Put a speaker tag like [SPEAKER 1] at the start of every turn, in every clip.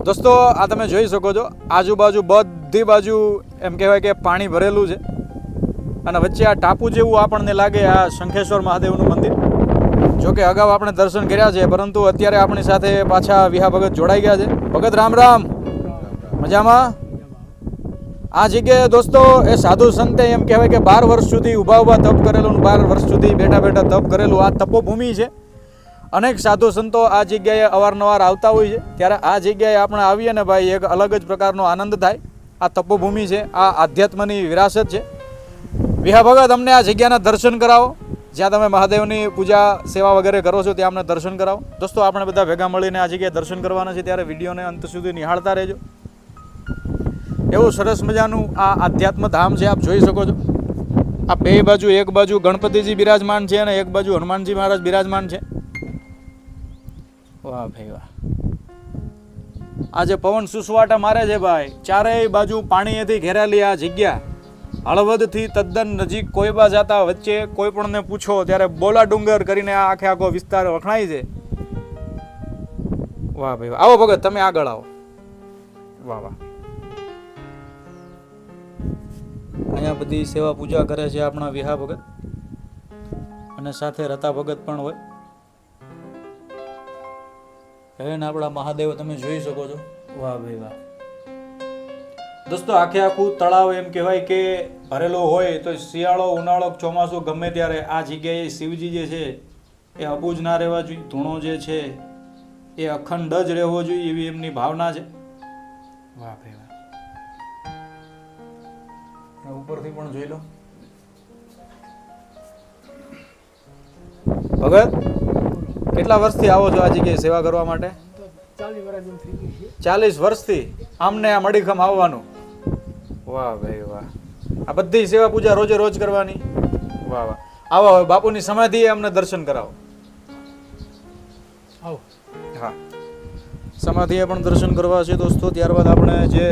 [SPEAKER 1] દોસ્તો આ તમે જોઈ શકો છો આજુબાજુ બધી બાજુ એમ કહેવાય કે પાણી ભરેલું છે અને વચ્ચે આ ટાપુ જેવું આપણને લાગે આ શંખેશ્વર મહાદેવનું મંદિર. જોકે અગાઉ આપણે દર્શન કર્યા છે પરંતુ અત્યારે આપણી સાથે પાછા વિહા ભગત જોડાઈ ગયા છે. ભગત રામ રામ, મજામાં? આ જગ્યાએ દોસ્તો એ સાધુ સંતે એમ કહેવાય કે 12 વર્ષ સુધી ઊભા તપ કરેલું, 12 વર્ષ સુધી બેઠા તપ કરેલું આ તપોભૂમિ છે. અનેક સાધુ સંતો આ જગ્યાએ અવારનવાર આવતા હોય છે. ત્યારે આ જગ્યાએ આપણે આવીએ ને ભાઈ એક અલગ જ પ્રકારનો આનંદ થાય. આ તપોભૂમિ છે, આ આધ્યાત્મની વિરાસત છે. વિહા ભગત અમને આ જગ્યાના દર્શન કરાવો, જ્યાં તમે મહાદેવની પૂજા સેવા વગેરે કરો છો ત્યાં અમને દર્શન કરાવો. દોસ્તો આપણે બધા ભેગા મળીને આ જગ્યાએ દર્શન કરવાના છે, ત્યારે વિડીયોને અંત સુધી નિહાળતા રહેજો. એવું સરસ મજાનું આ આધ્યાત્મ ધામ છે, આપ જોઈ શકો છો. આ બે બાજુ, એક બાજુ ગણપતિજી બિરાજમાન છે અને એક બાજુ હનુમાનજી મહારાજ બિરાજમાન છે. વાહ ભાઈ વાહ. આજે પવન સુસવાટા મારે છે ભાઈ. ચારેય બાજુ પાણીએથી ઘેરાયેલી આ જગ્યા, હળવદથી તદ્દન નજીક કોઈબા જતા વચ્ચે કોઈ પણને પૂછો ત્યારે બોલા ડુંગર કરીને આ આખો વિસ્તાર વખણાય છે. વાહ ભાઈ વાહ. આવો ભગત, તમે આગળ આવો. વાહ વાહ. અહીંયા બધી સેવા પૂજા કરે છે આપણા વિહા ભગત, અને સાથે રતા ભગત પણ હોય. હવે ને આપણા મહાદેવ તમે જોઈ શકો છો. વાહ ભાઈ વાહ. દોસ્તો આખું તળાવ એમ કહેવાય કે ભરેલો હોય તો શિયાળો, ઉનાળો, ચોમાસું ગમે ત્યારે આ જગ્યાએ શિવજી જે છે એ અબૂજ ના રહેવા જોઈએ. ધૂણો જે છે એ અખંડ જ રહેવો જોઈએ એવી એમની ભાવના છે. વાહ ભાઈ વાહ. ઉપરથી પણ જોઈ લો. ભગત કેટલા વર્ષથી આવો છો આ જગ્યાએ સેવા કરવા માટે? 40 વર્ષથી આમને આ મડીખમ આવવાનું. વાહ ભાઈ વાહ. આ બધી સેવા પૂજા રોજે રોજ કરવાની. વાહ વાહ. આવો હવે બાપુની સમાધિએ અમને દર્શન કરાવો. આવો. હા, સમાધિએ પણ દર્શન કરવા છે દોસ્તો. ત્યારબાદ આપણે જે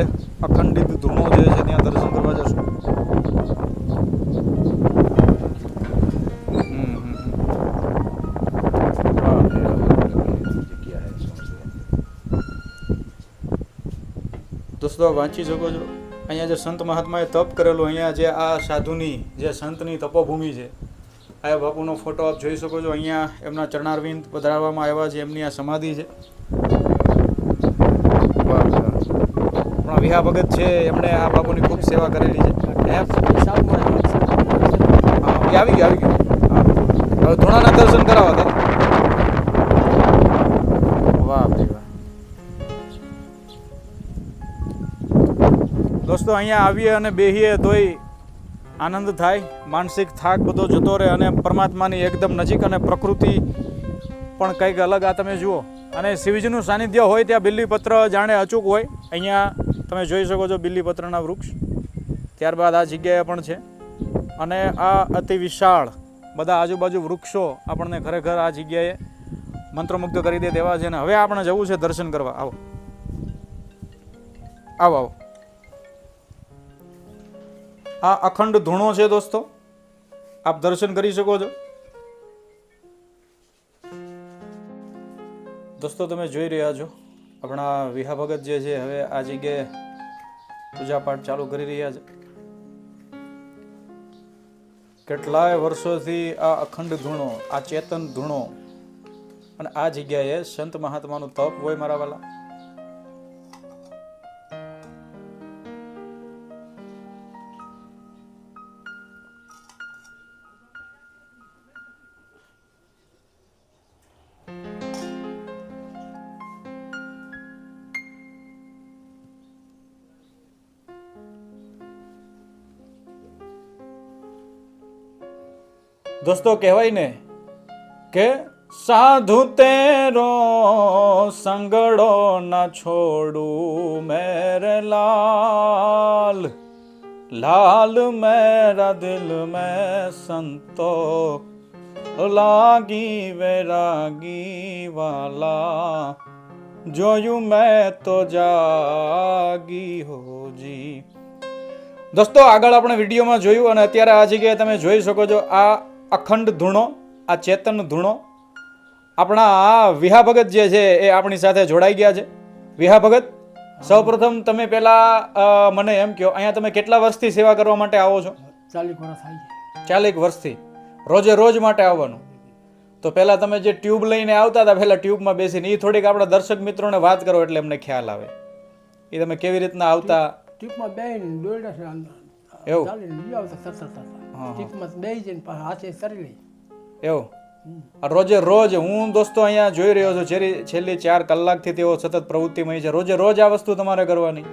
[SPEAKER 1] અખંડિત ધૂણો જે છે ત્યાં દર્શન કરવા જશું. દોસ્તો વાંચી શકો છો અહીંયા જે સંત મહાત્માએ તપ કરેલું, અહીંયા જે આ સાધુની જે સંતની તપોભૂમિ છે, આ બાપુનો ફોટો આપ જોઈ શકો છો. અહીંયા એમના ચરણારવિંદ પધરાવવામાં આવ્યા છે, એમની આ સમાધિ છે. આપણા વિહા ભગત છે, એમણે આ બાપુની ખૂબ સેવા કરેલી છે. આવી ગયું. હા, હવે ધૂણાના દર્શન કરાવો તો. વાહ ભાઈ વાહ. દોસ્તો અહીંયા આવીએ અને બેહીએ તોય આનંદ થાય, માનસિક થાક બધો જતો રહે અને પરમાત્માની એકદમ નજીક અને પ્રકૃતિ પણ કંઈક અલગ આ તમે જુઓ. અને શિવજીનું સાનિધ્ય હોય ત્યાં બિલ્લીપત્ર જાણે અચૂક હોય. અહીંયા તમે જોઈ શકો છો બિલ્લીપત્રના વૃક્ષ. ત્યારબાદ આ જગ્યાએ પણ છે અને આ અતિ વિશાળ બધા આજુબાજુ વૃક્ષો આપણને ખરેખર આ જગ્યાએ મંત્રમુગ્ધ કરી દે તેવા છે. અને હવે આપણે જવું છે દર્શન કરવા. આવો આવો આવો. આ અખંડ ધૂણો છે દોસ્તો, આપ દર્શન કરી શકો છો. દોસ્તો તમે જોઈ રહ્યા છો આપણા વિહા ભગત જે છે હવે આ જગ્યાએ પૂજાપાઠ ચાલુ કરી રહ્યા છે. કેટલાય વર્ષોથી આ અખંડ ધૂણો, આ ચેતન ધૂણો અને આ જગ્યાએ સંત મહાત્માનું તપ હોય મારા વાલા. દોસ્તો કહેવાય ને કે સાધુ તેરો સંગડો ના છોડું મેરે લાલ, લાલ મેરા દિલ મેં સંતો લાગી વૈરાગી વાલા, જોયું મેં તો જાગી હોજી. દોસ્તો આગળ આપણે વિડીયોમાં જોયું અને અત્યારે આ જગ્યાએ તમે જોઈ શકો છો આ અખંડ ધૂણો, આ ચેતન ધૂણો. આપણા આ વિહા ભગત જે છે એ આપણી સાથે જોડાઈ ગયા છે. વિહા ભગત સૌપ્રથમ તમે પહેલા મને એમ કહો, અહીંયા તમે કેટલા વર્ષથી સેવા કરવા માટે આવો છો?
[SPEAKER 2] 40 વર્ષ થાય છે.
[SPEAKER 1] 40 વર્ષથી રોજે રોજ માટે આવવાનું. તો પહેલા તમે જે ટ્યુબ લઈને આવતા હતા, પહેલા ટ્યુબમાં બેસીને, એ થોડીક આપણા દર્શક મિત્રોને વાત કરો એટલે અમને ખ્યાલ આવે. એ તમે કેવી રીતના આવતા?
[SPEAKER 2] ટીપમાં બેહીને દોરડા છે અંદર.
[SPEAKER 1] એવું?
[SPEAKER 2] ચાલીને લઈ આવતા તરતા. ટીપમાં બેહી જઈને પાછા હાથે તરી લઈ.
[SPEAKER 1] એવું? રોજે રોજ હું દોસ્તો અહીંયા જોઈ રહ્યો છું, છેલ્લી 4 કલાકથી તેઓ સતત પ્રવૃત્તિમય છે. રોજે રોજ આ વસ્તુ તમારે કરવાની?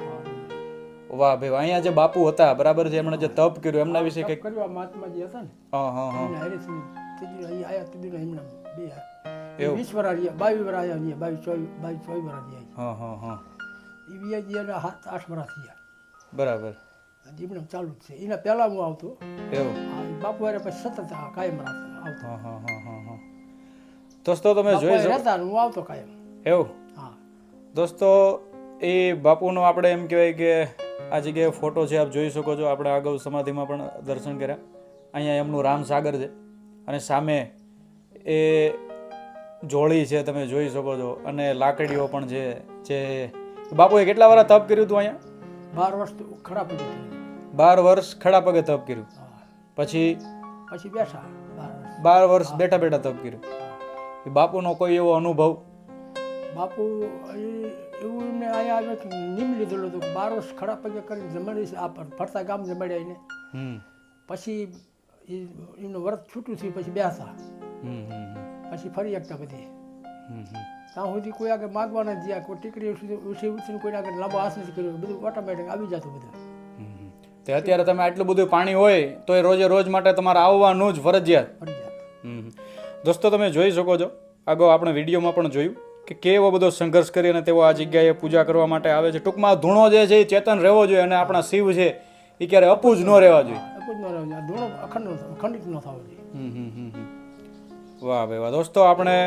[SPEAKER 1] વાહ ભાઈ, અહીંયા જે બાપુ હતા બરાબર છે, એમણે જે તપ કર્યું એમના વિશે કંઈક
[SPEAKER 2] કરવા મહાત્માજી હતા ને,
[SPEAKER 1] હા હા હા,
[SPEAKER 2] એમને હરીસિંહ ત્રીજી અહીં આયા, ત્રીજી એમના બે
[SPEAKER 1] એવું?
[SPEAKER 2] 20 વર્ષ રહ્યા, 22 વર્ષ આયા, 22 24 વર્ષ રહ્યા.
[SPEAKER 1] હા હા હા,
[SPEAKER 2] એ બીજા 7-8 વર્ષ થયા
[SPEAKER 1] બરાબર.
[SPEAKER 2] એમને ચાલુ જ છે. એના પહેલા હું આવતો.
[SPEAKER 1] એવું?
[SPEAKER 2] બાપુ હારે પછી સતત કાયમ આવતો.
[SPEAKER 1] હા હા હા હા હા. દોસ્તો તમે જોઈ શકો,
[SPEAKER 2] રહેતા હું આવતો કાયમ.
[SPEAKER 1] એવું?
[SPEAKER 2] હા
[SPEAKER 1] દોસ્તો એ બાપુનો આપણે એમ કહેવાય કે આ જગ્યાએ ફોટો છે, આપ જોઈ શકો છો. આપણે અગાઉ સમાધિમાં પણ દર્શન કર્યા. અહીંયા એમનું રામસાગર છે અને સામે એ જોળી છે, તમે જોઈ શકો છો, અને લાકડીઓ પણ છે. જે બાપુએ કેટલા વર્ષ તપ કર્યું હતું અહીંયા?
[SPEAKER 2] 12 વર્ષ ખડા પગે.
[SPEAKER 1] 12 વર્ષ ખડા પગે તપ કર્યું. પછી
[SPEAKER 2] બેઠા
[SPEAKER 1] 12 વર્ષ બેઠા બેઠા તપ કર્યું. એ બાપુનો કોઈ એવો અનુભવ?
[SPEAKER 2] બાપુ એવું એમને અહીંયા આવે નિમ લીધેલું હતું. 12 વર્ષ ખડા પગે કરીને જમાડી આ ફરતા ગામ જમાડ્યા એને. પછી એમનું વ્રત છૂટું થયું, પછી બેસા, પછી ફરી એકતા બધી. ત્યાં સુધી કોઈ આગળ માગવા નથી જ્યાં, કોઈ ટીકડી ઉછી ઉછીને કોઈ આગળ લાંબો હાથ નથી કર્યો, બધું ઓટોમેટિક આવી જતું બધું.
[SPEAKER 1] તે અત્યારે તમે આટલું બધું પાણી હોય તો એ રોજે રોજ માટે તમારે આવવાનું જ ફરજિયાત. દોસ્તો તમે જોઈ શકો છો, આગળ આપણે વિડીયોમાં પણ જોયું કે કેવો બધો સંઘર્ષ કરીને તેઓ આ જગ્યાએ પૂજા કરવા માટે આવે છે. ટૂંકમાં ધૂણો જે છે એ ચેતન રહેવો જોઈએ, અને આપણા શિવ છે એ ક્યારે અપૂજ ન રહેવા જોઈએ.
[SPEAKER 2] અપૂજ ન રહેવા જોઈએ, ધૂણો અખંડિત ન થવો જોઈએ.
[SPEAKER 1] વાહ ભાઈ વાહ. દોસ્તો આપણે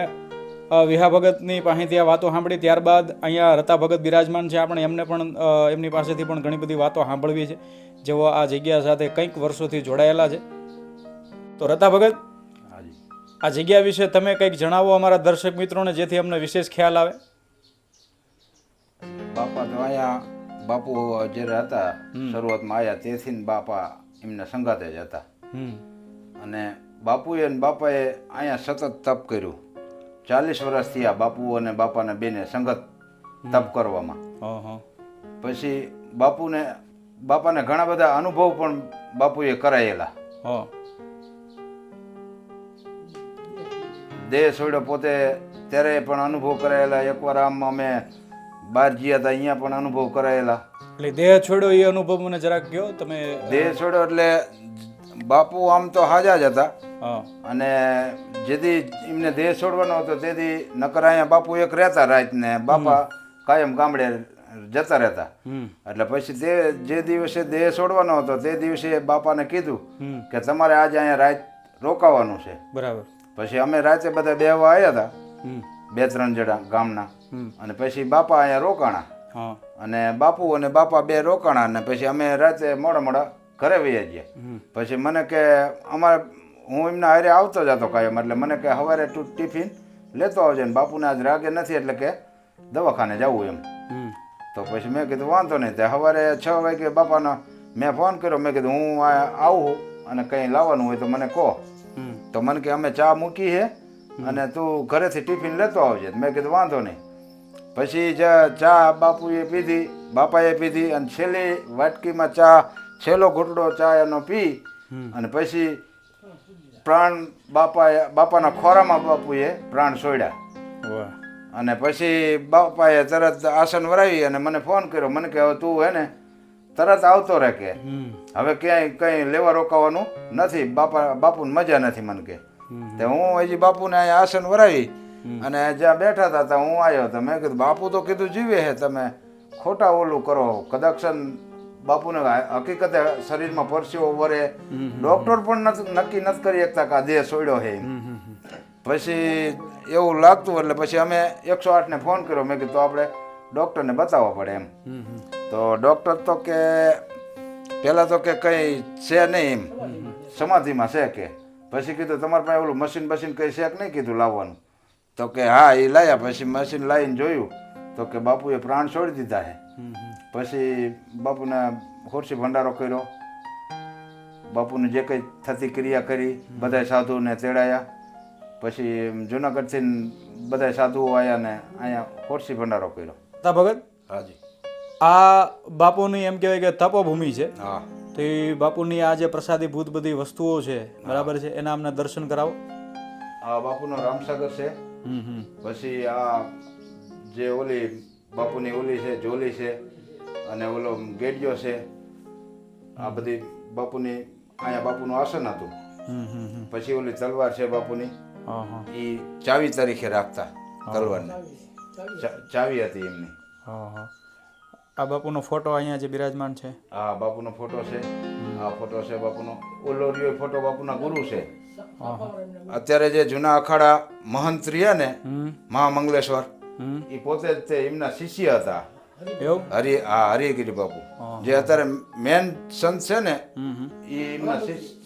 [SPEAKER 1] વિહા ભગતની પાસેથી આ વાતો સાંભળી, ત્યારબાદ અહીંયા રતા ભગત બિરાજમાન છે. આપણે એમને પણ એમની પાસેથી પણ ઘણી બધી વાતો સાંભળવી છે, જેઓ આ જગ્યા સાથે કંઈક વર્ષોથી જોડાયેલા છે. તો રતા ભગત, આ જગ્યા વિશે તમે કંઈક જણાવો અમારા દર્શક મિત્રોને, જેથી અમને વિશેષ ખ્યાલ આવે.
[SPEAKER 3] બાપા તો અહીંયા બાપુ જ્યારે હતા શરૂઆતમાં આવ્યા તેથી બાપા એમના સંગાતે જ હતા. અને બાપુએ અને બાપાએ અહીંયા સતત તપ કર્યું. 40 વર્ષ થયા બાપુ અને બાપાને બેને સંગત તપ કરવામાં. પછી બાપાને ઘણા બધા અનુભવ પણ બાપુએ કરાયેલા. દેહ છોડ્યો પોતે ત્યારે પણ અનુભવ કરાયેલા. એકવાર આમ અમે બહાર ગયા હતા, અહીંયા પણ અનુભવ કરાયેલા.
[SPEAKER 1] એટલે દેહ છોડ્યો એ અનુભવ મને જરાક કહો તમે.
[SPEAKER 3] દેહ છોડ્યો એટલે બાપુ આમ તો હાજા જ હતા, અને જેથી એમને દેહ છોડવાનો હતો તેથી નકર અહીંયા બાપુ એક રહેતા રાત ને બાપા કાયમ ગામડે જતા રહેતા. એટલે પછી જે દિવસે દેહ છોડવાનો હતો તે દિવસે બાપાને કીધું કે તમારે આજે અહીંયા રાત રોકાવાનું છે.
[SPEAKER 1] બરાબર.
[SPEAKER 3] પછી અમે રાતે બધા બેહવા આવ્યા હતા, 2-3 જણા ગામના, અને પછી બાપા અહીંયા રોકાણા. અને બાપુ અને બાપા બે રોકાણા, અને પછી અમે રાતે મોડા ઘરે વહી ગયા. પછી મને કે હું એમના હારે આવતો જતો કાયમ, એટલે મને કે સવારે તું ટિફિન લેતો આવજે ને બાપુને આજ રાગે નથી એટલે કે દવાખાને જવું એમ. તો પછી મેં કીધું વાંધો નહીં. તે સવારે 6 વાગે બાપાનો મેં ફોન કર્યો. મેં કીધું હું આવું અને કંઈ લાવવાનું હોય તો મને કહો. તો મને કે અમે ચા મૂકી છે અને તું ઘરેથી ટિફિન લેતો આવજે. મેં કીધું વાંધો નહીં. પછી ચા બાપુએ પીધી, બાપાએ પીધી, અને છેલ્લી વાટકીમાં ચા, છેલ્લો ઘૂંટડો ચા એનો પી, અને પછી પ્રાણ બાપાના ખોરામાં બાપુએ પ્રાણ છોડ્યા. અને પછી બાપાએ તરત આસન વરાવી અને મને ફોન કર્યો. મને કે હવે તું હે ને તરત આવતો રહે, કે હવે ક્યાંય કંઈ લેવા રોકાવાનું નથી, બાપુને મજા નથી. મને કે તે હું હજી બાપુને અહીંયા આસન વરાવી અને જ્યાં બેઠા હતા હું આવ્યો. તો મેં કીધું બાપુ તો કીધું જીવે છે, તમે ખોટા ઓલું કરો. કદાચ બાપુને હકીકતે શરીરમાં પરસેવો વરે, ડોક્ટર પણ નક્કી નથી કરી શકતા કે આ દેહ છોડ્યો છે. પછી એવું લાગતું એટલે પછી અમે 108ને ફોન કર્યો. મેં કીધું આપણે ડૉક્ટરને બતાવવા પડે એમ. તો ડૉક્ટર તો કે પહેલાં તો કે કંઈ છે નહીં એમ, સમાધિમાં છે કે. પછી કીધું તમારે પાસે ઓલું મશીન કંઈ છે કે નહીં કીધું લાવવાનું. તો કે હા એ લાવ્યા. પછી મશીન લાવીને જોયું તો કે બાપુએ પ્રાણ છોડી દીધા છે. પછી બાપુને હોરસી ભંડારો કર્યો, બાપુને જે કંઈ થતી ક્રિયા કરી, બધા સાધુને તેડાયા. પછી જુનાગઢથી બધા સાધુઓ આવ્યા ને અહીંયા હોરસી ભંડારો કર્યો.
[SPEAKER 1] તા ભગત,
[SPEAKER 3] હાજી.
[SPEAKER 1] આ બાપુની એમ કહેવાય કે તપોભૂમિ છે.
[SPEAKER 3] હા.
[SPEAKER 1] તો એ બાપુની આ જે પ્રસાદીભૂત બધી વસ્તુઓ છે, બરાબર છે, એના અમને દર્શન કરાવો.
[SPEAKER 3] આ બાપુનો રામસાગર છે. પછી આ જે ઓલી બાપુની ઓલી છે જોલી છે અને ઓલો ગેડિયો છે. આ બધી બાપુની અહીંયા બાપુનું આસન હતું. પછી ઓલી તલવાર છે બાપુની, એ ચાવી તરીકે રાખતા તલવારને, ચાવી હતી એમની.
[SPEAKER 1] આ બાપુનો ફોટો અહીંયા જે બિરાજમાન છે.
[SPEAKER 3] આ બાપુનો ફોટો છે. આ ફોટો છે બાપુનો. ઓલો રહ્યો ફોટો બાપુના ગુરુ છે. અત્યારે જે જૂના અખાડા મહંત રહ્યા ને મહામંગલેશ્વર, એ પોતે જ તે એમના શિષ્ય હતા. હરિગીરી બાપુ જે અત્યારે મેન સંત છે ને, એ એમના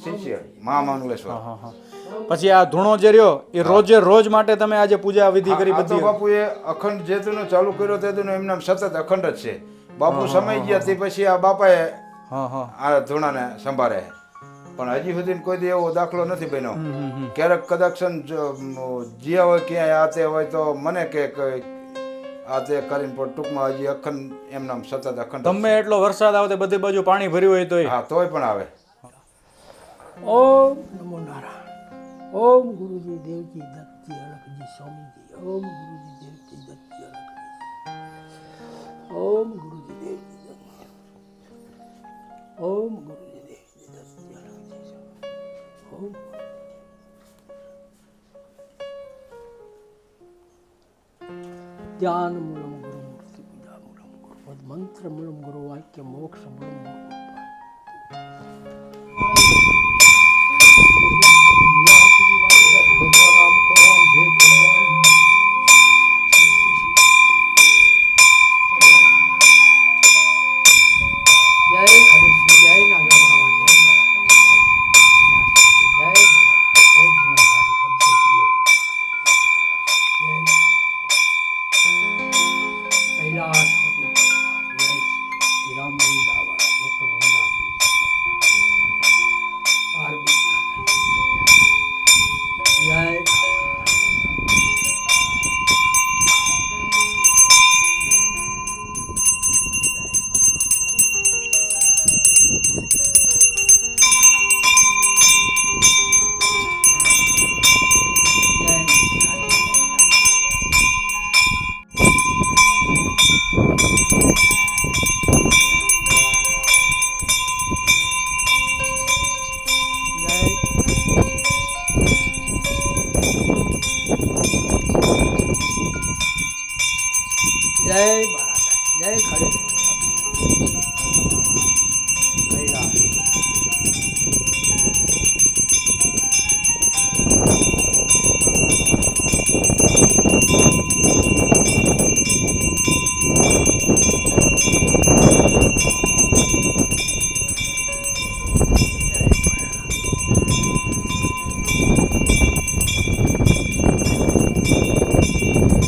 [SPEAKER 3] શિષ્ય મહામંગલેશ્વર.
[SPEAKER 1] પછી આ ધૂણો જે રહ્યો એ રોજે રોજ માટે તમે આજે પૂજા વિધિ કરી બધી?
[SPEAKER 3] બાપુએ અખંડ જેતુનો ચાલુ કર્યો તેતુનો એમના સતત અખંડ જ છે. બાપુ સમય ગયા તે પછી આ બાપાએ આ ધૂણાને સંભાળે. પણ હજી સુધી કોઈ દી એવો દાખલો નથી બન્યો. ક્યારેક કદાચ જ્યાં હોય ક્યાંય આ તે હોય તો મને કે આ તે કરીને, પણ ટૂંકમાં હજી અખંડ એમના સતત અખંડ.
[SPEAKER 1] તમે એટલો વરસાદ આવે તો બધી બાજુ પાણી ભર્યું હોય તોય?
[SPEAKER 3] હા, તોય પણ આવે.
[SPEAKER 2] ઓમ નમો નારાયણ. ઓમ ગુરુજી દેવજી દત્તજી અલખજી સ્વામીજી. ઓમ ગુરુજી દેવજી દત્તજી અલખજી. ઓમ ગુરુજી દેવજી દત્તજી. ઓમ ગુરુજી દેવજી દત્તજી અલખજી. ઓમ ધ્યાન મૂલમ ગુરુ મૂર્તિ પૂજા મૂલમ ગુરુ મંત્ર મૂલમ ગુરુ વાક્ય મોક્ષ મૂલમ ગુરુ